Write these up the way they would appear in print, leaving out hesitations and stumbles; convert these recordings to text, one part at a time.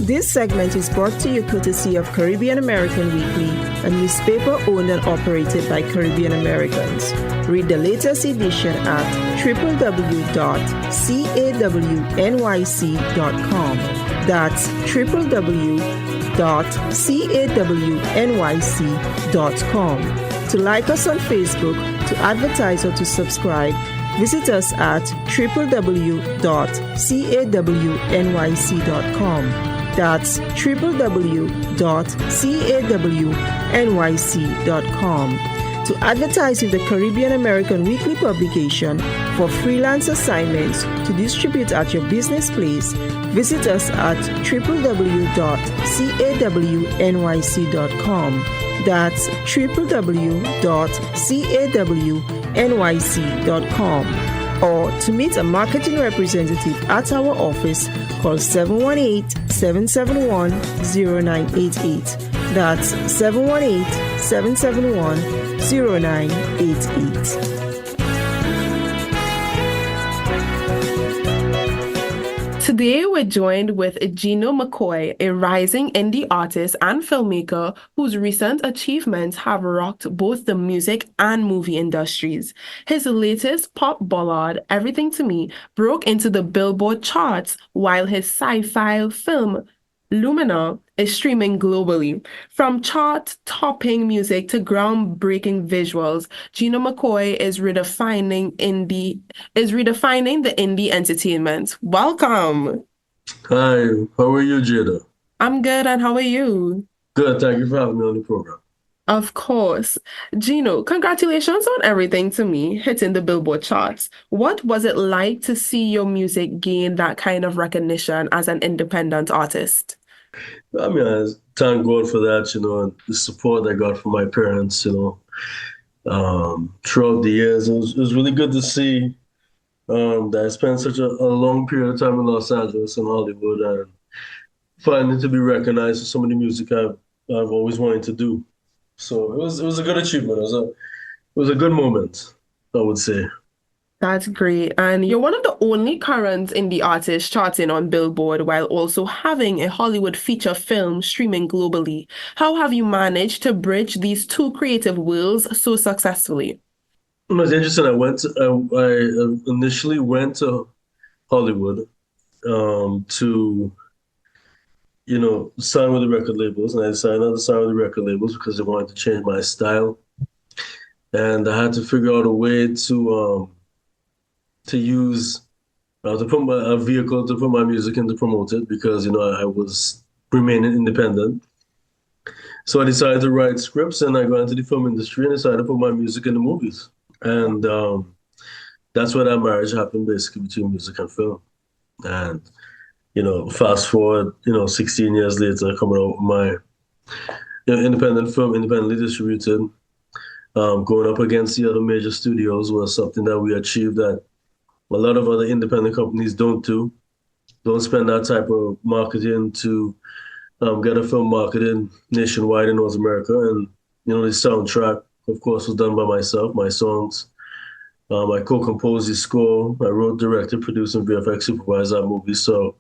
This segment is brought to you courtesy of Caribbean American Weekly, a newspaper owned and operated by Caribbean Americans. Read the latest edition at www.cawnyc.com. That's www.cawnyc.com. To like us on Facebook, to advertise or to subscribe, visit us at www.cawnyc.com. That's www.cawnyc.com. To advertise with the Caribbean American Weekly publication for freelance assignments to distribute at your business place, visit us at www.cawnyc.com. That's www.cawnyc.com. Or to meet a marketing representative at our office, call 718-771-0988. That's 718-771-0988. Today, we're joined with Gino McKoy, a rising indie artist and filmmaker whose recent achievements have rocked both the music and movie industries. His latest pop ballad, Everything to Me, broke into the Billboard charts, while his sci-fi film, Lumina, is streaming globally. From chart-topping music to groundbreaking visuals, Gino McKoy is redefining the indie entertainment. Welcome. Hi, how are you, Jada? I'm good, and how are you? Good, thank you for having me on the program. Of course. Gino, congratulations on Everything to Me hitting the Billboard charts. What was it like to see your music gain that kind of recognition as an independent artist? I mean, I thank God for that, and the support I got from my parents, throughout the years. It was really good to see that I spent such a long period of time in Los Angeles and Hollywood, and finally to be recognized for some of the music I've always wanted to do. So it was a good achievement. It was a good moment, I would say. That's great. And you're one of the only current indie artists charting on Billboard while also having a Hollywood feature film streaming globally. How have you managed to bridge these two creative worlds so successfully? It was interesting. I initially went to Hollywood to sign with the record labels, and I decided not to sign with the record labels because they wanted to change my style, and I had to figure out a way to use to put a vehicle to put my music in to promote it, because I was remaining independent. So I decided to write scripts, and I got into the film industry and decided to put my music in the movies, and that's where that marriage happened, basically, between music and film. And fast forward, 16 years later, coming out with my independent film, independently distributed, going up against the other major studios was something that we achieved that a lot of other independent companies don't spend that type of marketing to get a film marketed nationwide in North America. And the soundtrack, of course, was done by myself. My songs, I co-composed the score. I wrote, directed, produced, and VFX supervised that movie. So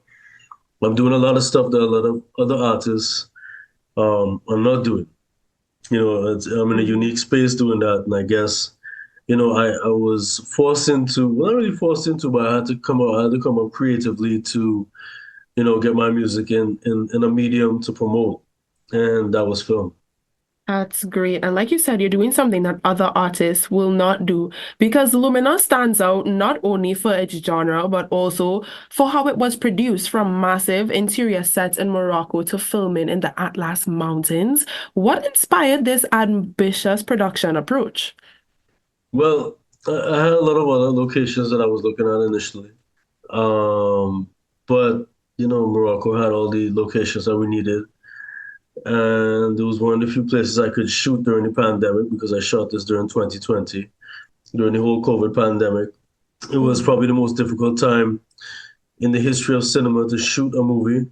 I'm doing a lot of stuff that a lot of other artists are not doing. I'm in a unique space doing that, and I guess I was forced into, well, not really forced into, but I had to come up creatively to, get my music in a medium to promote. And that was film. That's great. And like you said, you're doing something that other artists will not do, because Lumina stands out not only for its genre, but also for how it was produced, from massive interior sets in Morocco to filming in the Atlas Mountains. What inspired this ambitious production approach? Well, I had a lot of other locations that I was looking at initially. But, Morocco had all the locations that we needed. And it was one of the few places I could shoot during the pandemic, because I shot this during 2020, during the whole COVID pandemic. It was probably the most difficult time in the history of cinema to shoot a movie.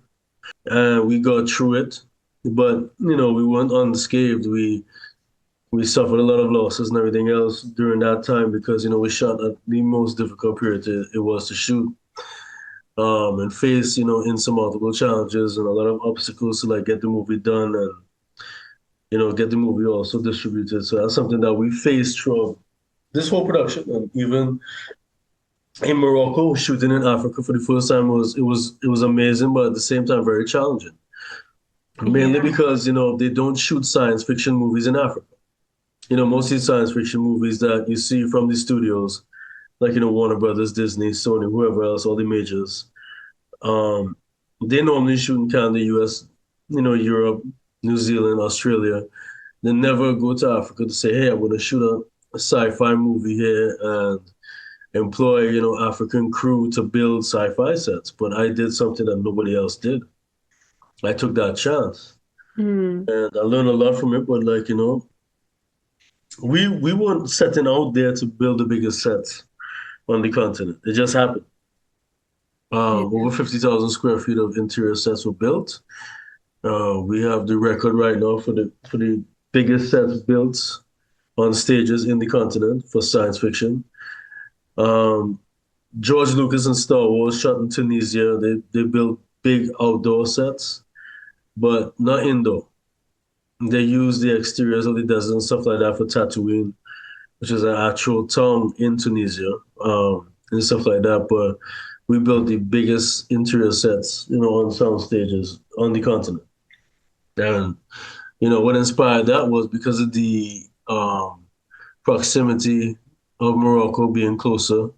And we got through it. But, we weren't unscathed. We suffered a lot of losses and everything else during that time, because, we shot at the most difficult period it was to shoot. and face, insurmountable challenges and a lot of obstacles to like get the movie done and, get the movie also distributed. So that's something that we faced throughout this whole production. And even in Morocco, shooting in Africa for the first time was amazing, but at the same time very challenging. Mainly because, they don't shoot science fiction movies in Africa. Most of these science fiction movies that you see from the studios, like, Warner Brothers, Disney, Sony, whoever else, all the majors, they normally shoot in Canada, US, Europe, New Zealand, Australia. They never go to Africa to say, hey, I'm going to shoot a sci-fi movie here and employ, African crew to build sci-fi sets. But I did something that nobody else did. I took that chance. And I learned a lot from it, but like, we weren't setting out there to build the biggest sets on the continent. It just happened. Over 50,000 square feet of interior sets were built. We have the record right now for the biggest sets built on stages in the continent for science fiction. George Lucas and Star Wars shot in Tunisia. They built big outdoor sets, but not indoor. They use the exteriors of the desert and stuff like that for Tatooine, which is an actual town in Tunisia, and stuff like that. But we built the biggest interior sets, on sound stages on the continent. And, what inspired that was because of the proximity of Morocco being closer.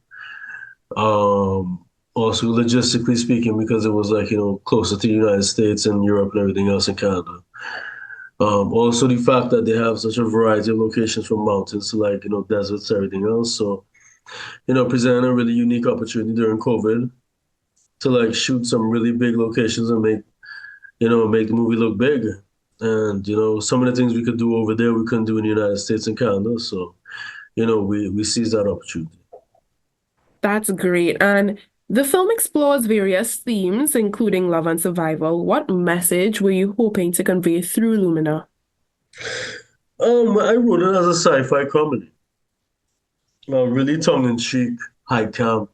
Also, logistically speaking, because it was like, closer to the United States and Europe and everything else in Canada. Also, the fact that they have such a variety of locations from mountains to like, deserts, everything else. So, presenting a really unique opportunity during COVID to like shoot some really big locations and make the movie look big. And, some of the things we could do over there, we couldn't do in the United States and Canada. So, we seized that opportunity. That's great. And the film explores various themes, including love and survival. What message were you hoping to convey through Lumina? I wrote it as a sci-fi comedy. Really tongue-in-cheek, high camp.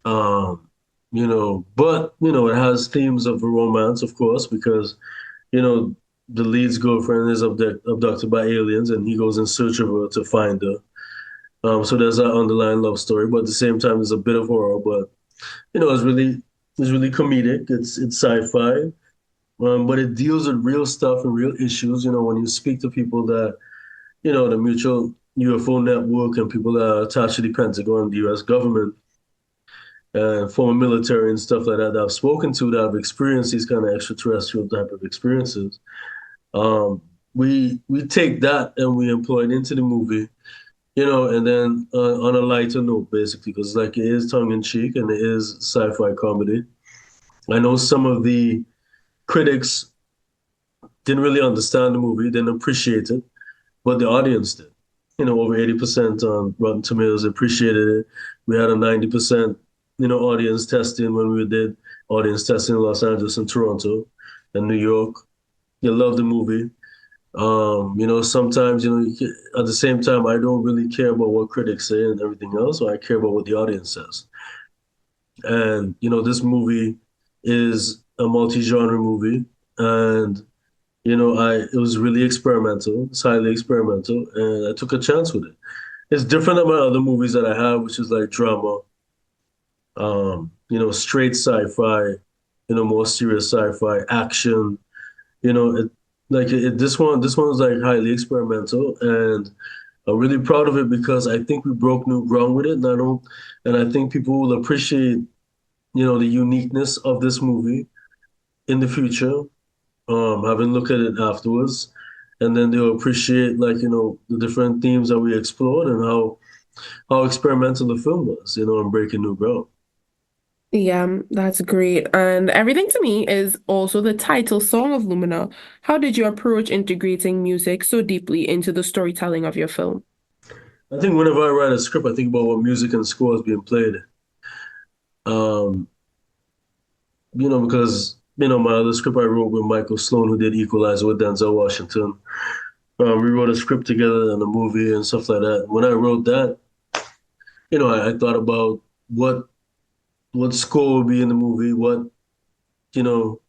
But it has themes of romance, of course, because, the lead's girlfriend is abducted by aliens and he goes in search of her to find her. So there's that underlying love story, but at the same time, there's a bit of horror. But it's really comedic. It's sci-fi, but it deals with real stuff and real issues. When you speak to people that, the Mutual UFO Network and people that are attached to the Pentagon, the U.S. government, and former military and stuff like that I've spoken to that have experienced these kind of extraterrestrial type of experiences. We take that and we employ it into the movie. And then on a lighter note, basically, because like it is tongue-in-cheek and it is sci-fi comedy. I know some of the critics didn't really understand the movie, didn't appreciate it, but the audience did. Over 80% on Rotten Tomatoes appreciated it. We had a 90%, audience testing when we did audience testing in Los Angeles and Toronto and New York. They loved the movie. Sometimes, at the same time, I don't really care about what critics say and everything else, so I care about what the audience says. And, this movie is a multi-genre movie, and, it was really experimental. It's highly experimental, and I took a chance with it. It's different than my other movies that I have, which is like drama, straight sci-fi, more serious sci-fi, action, this one's like highly experimental, and I'm really proud of it because I think we broke new ground with it, and I think people will appreciate, the uniqueness of this movie in the future, having looked at it afterwards, and then they'll appreciate the different themes that we explored and how experimental the film was, and breaking new ground. Yeah, that's great. And Everything to Me is also the title song of Lumina. How did you approach integrating music so deeply into the storytelling of your film? I think whenever I write a script, I think about what music and score is being played. Because, my other script I wrote with Michael Sloan, who did Equalizer with Denzel Washington. We wrote a script together and a movie and stuff like that. When I wrote that, I thought about what what score would be in the movie, you know,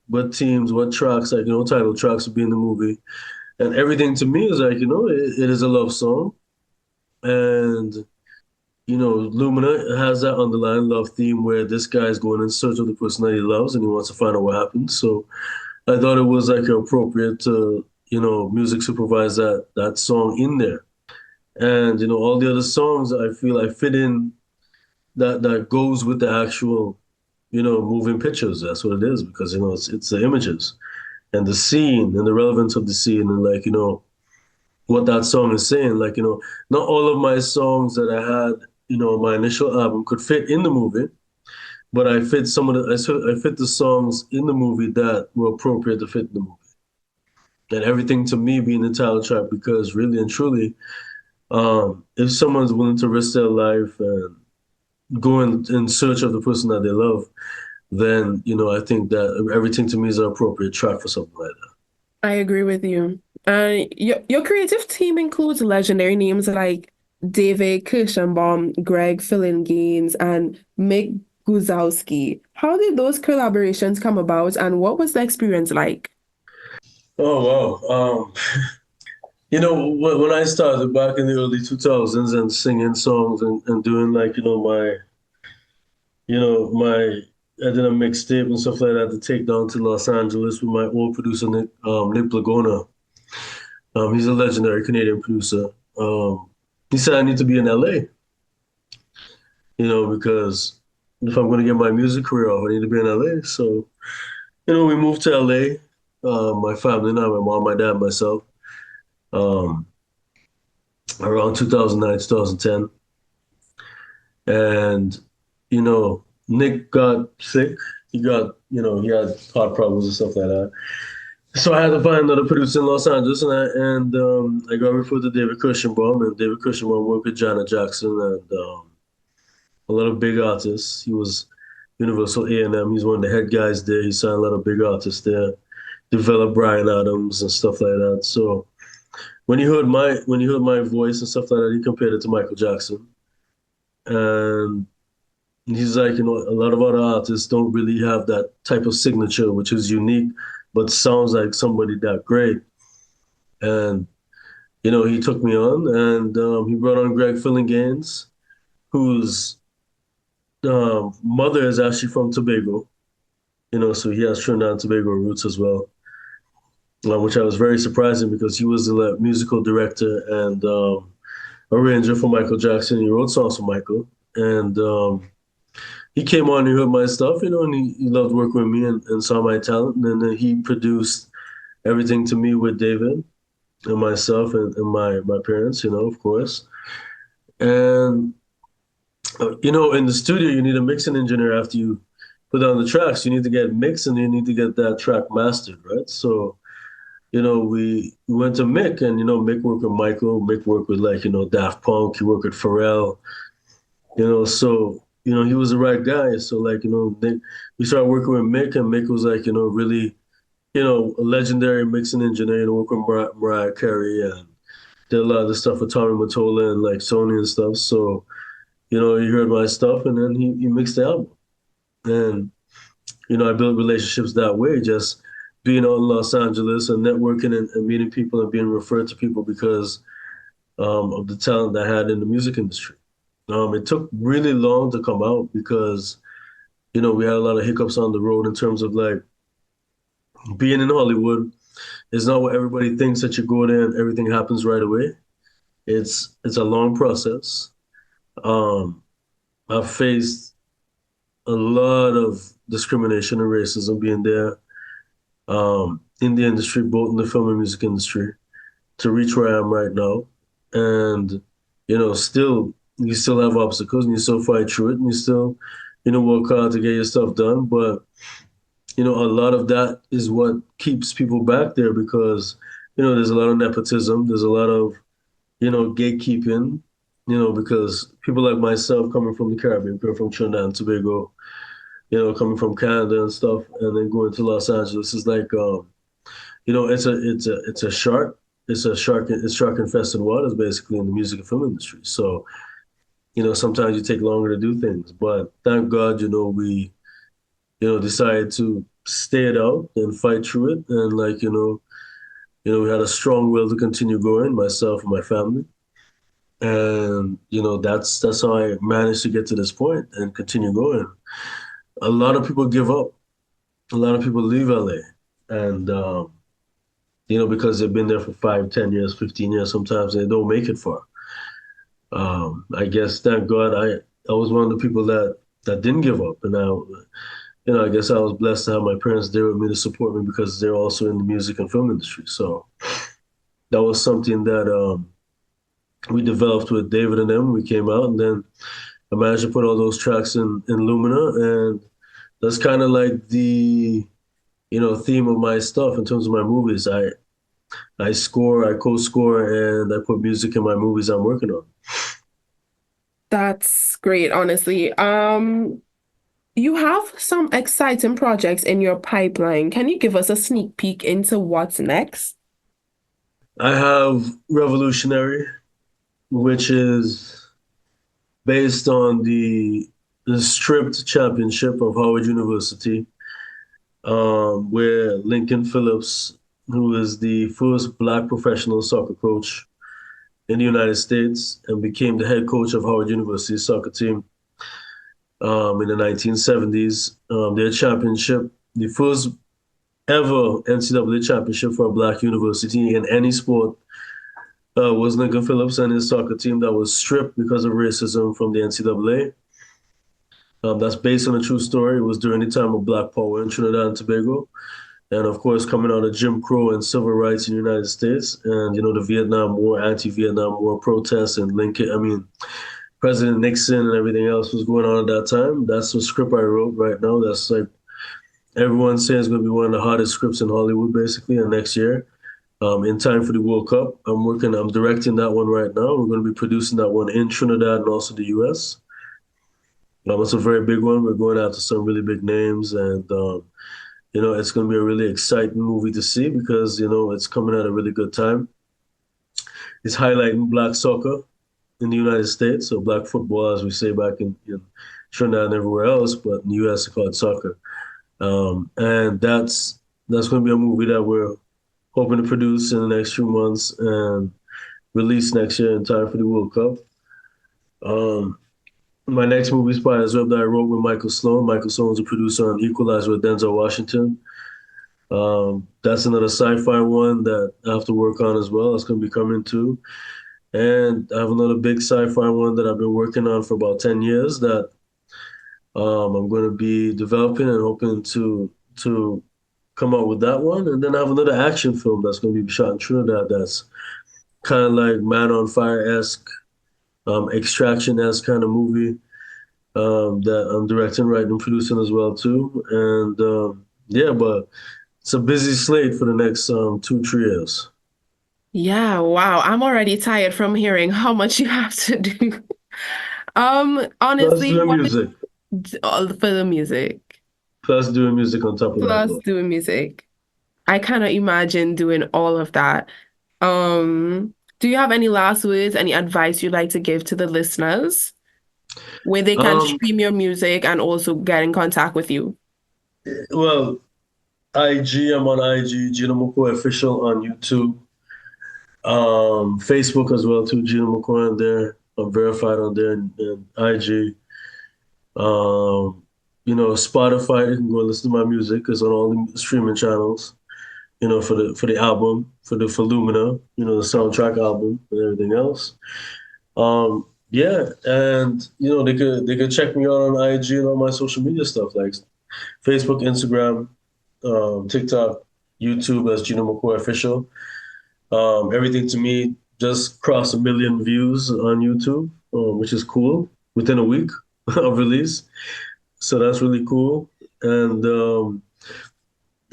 what teams, what tracks, like, title tracks would be in the movie. And everything to me is like, it is a love song. And, Lumina has that underlying love theme where this guy is going in search of the person that he loves and he wants to find out what happened. So I thought it was like appropriate to, music supervise that song in there. And, all the other songs I feel I fit in that goes with the actual, moving pictures. That's what it is because, it's the images and the scene and the relevance of the scene and like, what that song is saying. Like, not all of my songs that I had, my initial album could fit in the movie, but I fit I fit the songs in the movie that were appropriate to fit in the movie. And everything to me being the title track because really and truly, if someone's willing to risk their life and go in search of the person that they love, then, I think that everything to me is an appropriate track for something like that. I agree with you. Your creative team includes legendary names like David Kirschenbaum, Greg Fillinganes, and Mick Guzowski. How did those collaborations come about, and what was the experience like? Oh, wow. When I started back in the early 2000s and singing songs and doing like, my, I did a mixtape and stuff like that to take down to Los Angeles with my old producer, Nick Lagona. He's a legendary Canadian producer. He said I need to be in LA, because if I'm going to get my music career off, I need to be in LA. So, we moved to LA, my family and I, my mom, my dad, myself, around 2009, 2010. And, Nick got sick. He had heart problems and stuff like that. So I had to find another producer in Los Angeles, and I got referred to David Kirschenbaum, and David Kirschenbaum worked with Janet Jackson and a lot of big artists. He was Universal A&M. He's one of the head guys there. He signed a lot of big artists there, developed Bryan Adams and stuff like that. So when he heard my voice and stuff like that, he compared it to Michael Jackson, and he's like, a lot of other artists don't really have that type of signature, which is unique, but sounds like somebody that great. And, he took me on and he brought on Greg Fillinganes, whose mother is actually from Tobago, so he has Trinidad and Tobago roots as well, which I was very surprising because he was the musical director and arranger for Michael Jackson. He wrote songs for Michael. And he came on, he heard my stuff, and he loved working with me and saw my talent. And then he produced everything to me with David and myself and my parents, of course. And, in the studio, you need a mixing engineer after you put on the tracks. You need to get mixed and you need to get that track mastered, right? So, we went to Mick and, Mick worked with Michael, Mick worked with Daft Punk, he worked with Pharrell, so he was the right guy. So we started working with Mick, and Mick was like, really, a legendary mixing engineer, working with Mariah Carey and did a lot of the stuff with Tommy Mottola and like Sony and stuff. So, he heard my stuff and then he mixed the album. And, I built relationships that way, just being out in Los Angeles and networking and meeting people and being referred to people because of the talent I had in the music industry. It took really long to come out because, we had a lot of hiccups on the road in terms of like being in Hollywood is not what everybody thinks that you go there and everything happens right away. It's a long process. I've faced a lot of discrimination and racism being there in the industry, both in the film and music industry, to reach where I am right now. And, you still have obstacles and you still fight through it and you still, work hard to get your stuff done. But, a lot of that is what keeps people back there because, there's a lot of nepotism. There's a lot of, gatekeeping, because people like myself coming from the Caribbean, coming from Trinidad and Tobago, coming from Canada and stuff, and then going to Los Angeles is like, it's shark infested waters basically in the music and film industry. So, sometimes you take longer to do things. But thank God, we, decided to stay it out and fight through it. And like, we had a strong will to continue going, myself and my family. And, that's how I managed to get to this point and continue going. A lot of people give up. A lot of people leave LA. And, because they've been there for 5, 10 years, 15 years, sometimes they don't make it far. I guess, thank God, I was one of the people that didn't give up. And I guess I was blessed to have my parents there with me to support me because they're also in the music and film industry. So that was something that we developed with David and them. We came out, and then I managed to put all those tracks in Lumina. And that's kind of like the, theme of my stuff in terms of my movies. I score, I co-score, and I put music in my movies I'm working on. That's great, honestly. You have some exciting projects in your pipeline. Can you give us a sneak peek into what's next? I have Revolutionary, which is based on the stripped championship of Howard University, where Lincoln Phillips, who is the first Black professional soccer coach in the United States and became the head coach of Howard University's soccer team in the 1970s. Their championship, the first ever NCAA championship for a Black university in any sport, was Lincoln Phillips and his soccer team that was stripped because of racism from the NCAA. That's based on a true story. It was during the time of Black Power in Trinidad and Tobago. And of course, coming out of Jim Crow and civil rights in the United States, and the Vietnam War, anti-Vietnam War protests, and President Nixon and everything else was going on at that time. That's the script I wrote right now. That's like everyone says it's going to be one of the hottest scripts in Hollywood, basically, and next year, in time for the World Cup. I'm directing that one right now. We're going to be producing that one in Trinidad and also the U.S. It's a very big one. We're going after some really big names, and it's going to be a really exciting movie to see because, it's coming at a really good time. It's highlighting Black soccer in the United States, so Black football, as we say back in Trinidad and everywhere else, but in the U.S. it's called soccer. And that's going to be a movie that we're hoping to produce in the next few months and release next year in time for the World Cup. My next movie, Spidersweb, that I wrote with Michael Sloan. Michael Sloan's a producer on Equalizer with Denzel Washington. That's another sci-fi one that I have to work on as well. It's going to be coming too. And I have another big sci-fi one that I've been working on for about 10 years that I'm going to be developing and hoping to come out with that one. And then I have another action film that's going to be shot in Trinidad that's kind of like Man on Fire-esque, Extraction-esque kind of movie that I'm directing, writing, and producing as well too. And but it's a busy slate for the next 2-3 years. Yeah, wow. I'm already tired from hearing how much you have to do. Plus Honestly, doing music. for the music, Plus doing music on top of that. plus doing music. I cannot imagine doing all of that. Do you have any last words, any advice you'd like to give to the listeners where they can stream your music and also get in contact with you? Well, I'm on IG, Gino McKoy Official on YouTube. Facebook as well too, Gino McKoy on there. I'm verified on there and IG. Spotify, you can go and listen to my music. It's on all the streaming channels. For the album, for Lumina, the soundtrack album and everything else. And they could check me out on IG and all my social media stuff like Facebook, Instagram, TikTok, YouTube as Gino McKoy Official. Everything to me just crossed 1 million views on YouTube, which is cool within a week of release. So that's really cool. And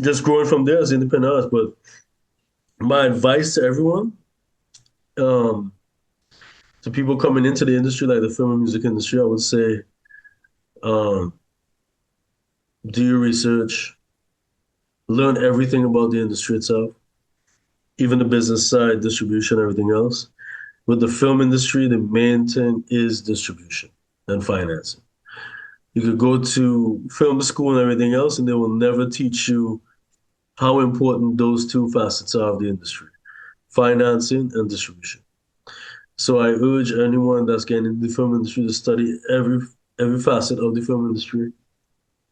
just growing from there as independent artist. But my advice to everyone, to people coming into the industry, like the film and music industry, I would say, do your research, learn everything about the industry itself, even the business side, distribution, everything else. with the film industry, the main thing is distribution and financing. You could go to film school and everything else, and they will never teach you how important those two facets are of the industry, financing and distribution. So I urge anyone that's getting into the film industry to study every facet of the film industry,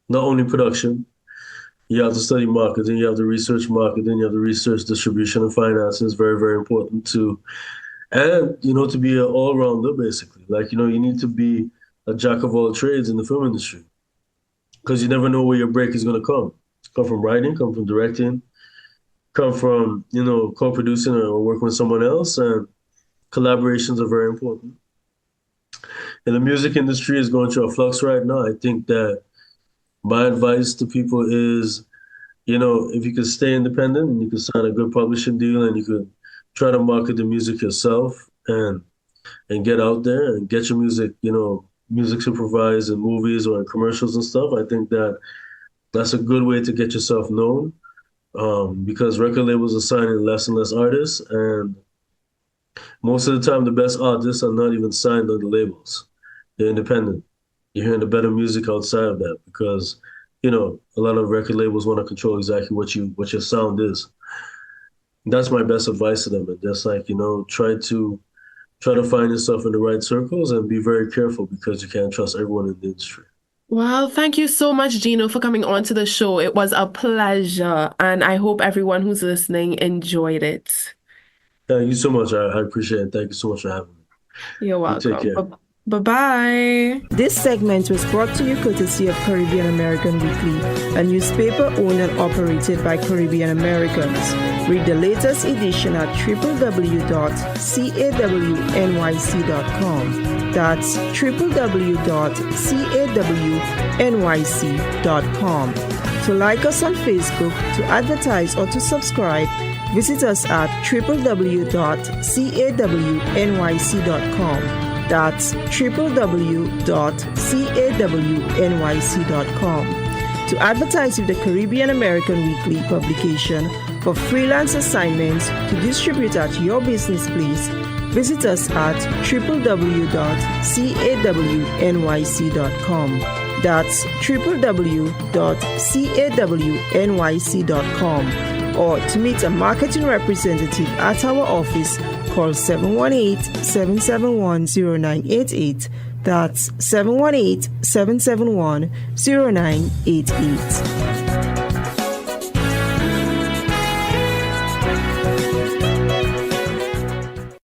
not only production. You have to study marketing, you have to research marketing, you have to research distribution and financing is very, very important too. And, to be an all-rounder, basically. Like, you need to be a jack of all trades in the film industry because you never know where your break is going to come. Come from writing, come from directing, come from, co-producing or working with someone else. And collaborations are very important. And the music industry is going through a flux right now. I think that my advice to people is, if you can stay independent and you can sign a good publishing deal and you could try to market the music yourself and get out there and get your music, music supervised in movies or in commercials and stuff. I think that that's a good way to get yourself known because record labels are signing less and less artists. And most of the time, the best artists are not even signed on the labels. They're independent. You're hearing the better music outside of that because, a lot of record labels want to control exactly what your sound is. That's my best advice to them. And just try to find yourself in the right circles and be very careful because you can't trust everyone in the industry. Well, thank you so much, Gino, for coming on to the show. It was a pleasure. And I hope everyone who's listening enjoyed it. Thank you so much. I appreciate it. Thank you so much for having me. You're welcome. Take care. Bye-bye. This segment was brought to you courtesy of Caribbean American Weekly, a newspaper owned and operated by Caribbean Americans. Read the latest edition at www.cawnyc.com. That's www.cawnyc.com. To like us on Facebook, to advertise or to subscribe, visit us at www.cawnyc.com. That's www.cawnyc.com. To advertise with the Caribbean American Weekly publication for freelance assignments to distribute at your business place, visit us at www.cawnyc.com. That's www.cawnyc.com. Or to meet a marketing representative at our office, call 718-771-0988. That's 718-771-0988.